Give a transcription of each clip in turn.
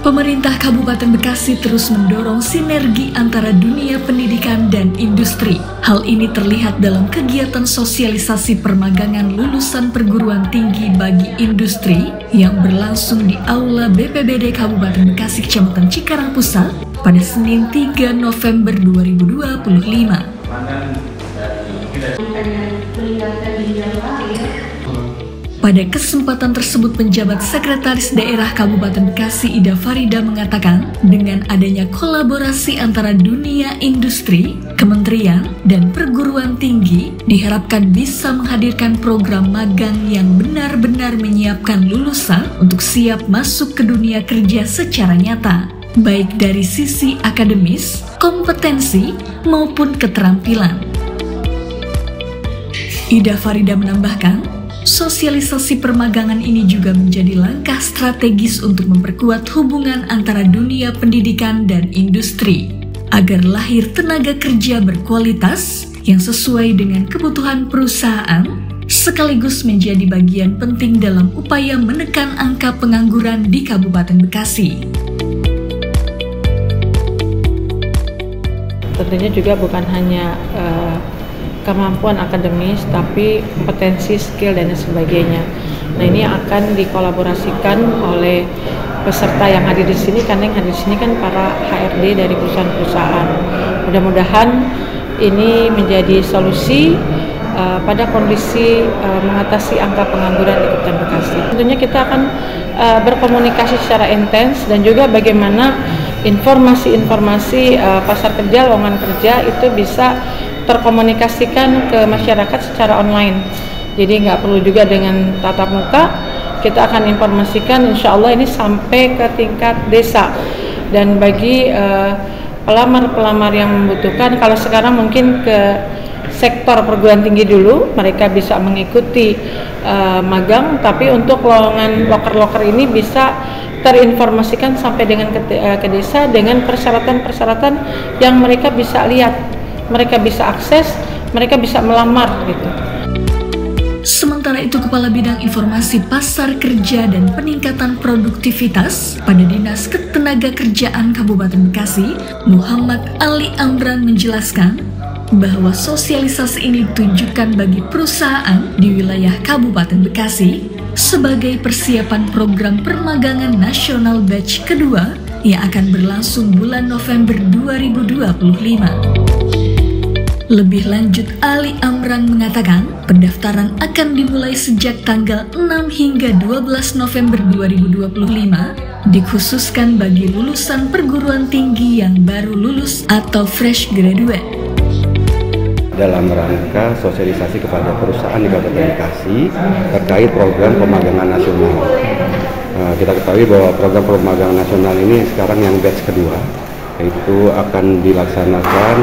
Pemerintah Kabupaten Bekasi terus mendorong sinergi antara dunia pendidikan dan industri. Hal ini terlihat dalam kegiatan sosialisasi permagangan lulusan perguruan tinggi bagi industri yang berlangsung di Aula BPBD Kabupaten Bekasi, Kecamatan Cikarang Pusat pada Senin 3 November 2025. Pada kesempatan tersebut, penjabat Sekretaris Daerah Kabupaten Bekasi Ida Farida mengatakan, dengan adanya kolaborasi antara dunia industri, kementerian, dan perguruan tinggi, diharapkan bisa menghadirkan program magang yang benar-benar menyiapkan lulusan untuk siap masuk ke dunia kerja secara nyata, baik dari sisi akademis, kompetensi, maupun keterampilan. Ida Farida menambahkan, sosialisasi permagangan ini juga menjadi langkah strategis untuk memperkuat hubungan antara dunia pendidikan dan industri, agar lahir tenaga kerja berkualitas yang sesuai dengan kebutuhan perusahaan, sekaligus menjadi bagian penting dalam upaya menekan angka pengangguran di Kabupaten Bekasi. Tentunya juga bukan hanya kemampuan akademis, tapi kompetensi, skill, dan sebagainya. Nah, ini akan dikolaborasikan oleh peserta yang hadir di sini, karena yang hadir di sini kan para HRD dari perusahaan-perusahaan. Mudah-mudahan ini menjadi solusi pada kondisi mengatasi angka pengangguran di Kabupaten Bekasi. Tentunya kita akan berkomunikasi secara intens, dan juga bagaimana informasi-informasi pasar kerja, lowongan kerja itu bisa terkomunikasikan ke masyarakat secara online. Jadi nggak perlu juga dengan tatap muka, kita akan informasikan, insya Allah ini sampai ke tingkat desa. Dan bagi pelamar-pelamar yang membutuhkan, kalau sekarang mungkin ke sektor perguruan tinggi dulu, mereka bisa mengikuti magang, tapi untuk lowongan loker-loker ini bisa terinformasikan sampai dengan ke desa dengan persyaratan-persyaratan yang mereka bisa lihat, mereka bisa akses, mereka bisa melamar gitu. Sementara itu, Kepala Bidang Informasi Pasar Kerja dan Peningkatan Produktivitas pada Dinas Ketenagakerjaan Kabupaten Bekasi, Muhammad Ali Amran menjelaskan bahwa sosialisasi ini ditujukan bagi perusahaan di wilayah Kabupaten Bekasi sebagai persiapan program permagangan nasional batch kedua yang akan berlangsung bulan November 2025. Lebih lanjut, Ali Amran mengatakan pendaftaran akan dimulai sejak tanggal 6 hingga 12 November 2025, dikhususkan bagi lulusan perguruan tinggi yang baru lulus atau fresh graduate. Dalam rangka sosialisasi kepada perusahaan di Kabupaten Bekasi terkait program pemagangan nasional. Kita ketahui bahwa program pemagangan nasional ini sekarang yang batch kedua, yaitu akan dilaksanakan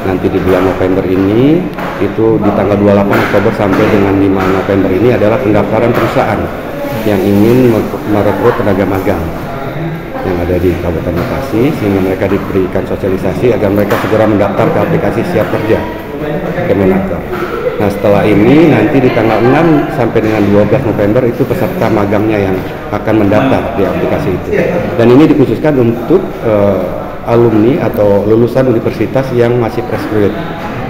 nanti di bulan November ini, itu di tanggal 28 Oktober sampai dengan 5 November ini adalah pendaftaran perusahaan yang ingin merekrut tenaga magang yang ada di Kabupaten Bekasi, sehingga mereka diberikan sosialisasi agar mereka segera mendaftar ke aplikasi Siap Kerja Kemenaker. Nah, setelah ini nanti di tanggal 6 sampai dengan 12 November itu peserta magangnya yang akan mendaftar di aplikasi itu. Dan ini dikhususkan untuk alumni atau lulusan universitas yang masih fresh graduate.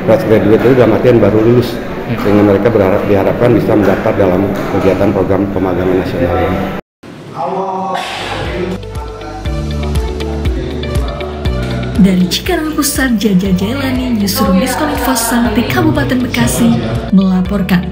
Fresh graduate itu dalam artian baru lulus, sehingga mereka diharapkan bisa mendaftar dalam kegiatan program pemagangan nasional ini. Dari Cikarang Pusat, Jaja Jailani, Newsroom Diskonfos Santi, Kabupaten Bekasi melaporkan.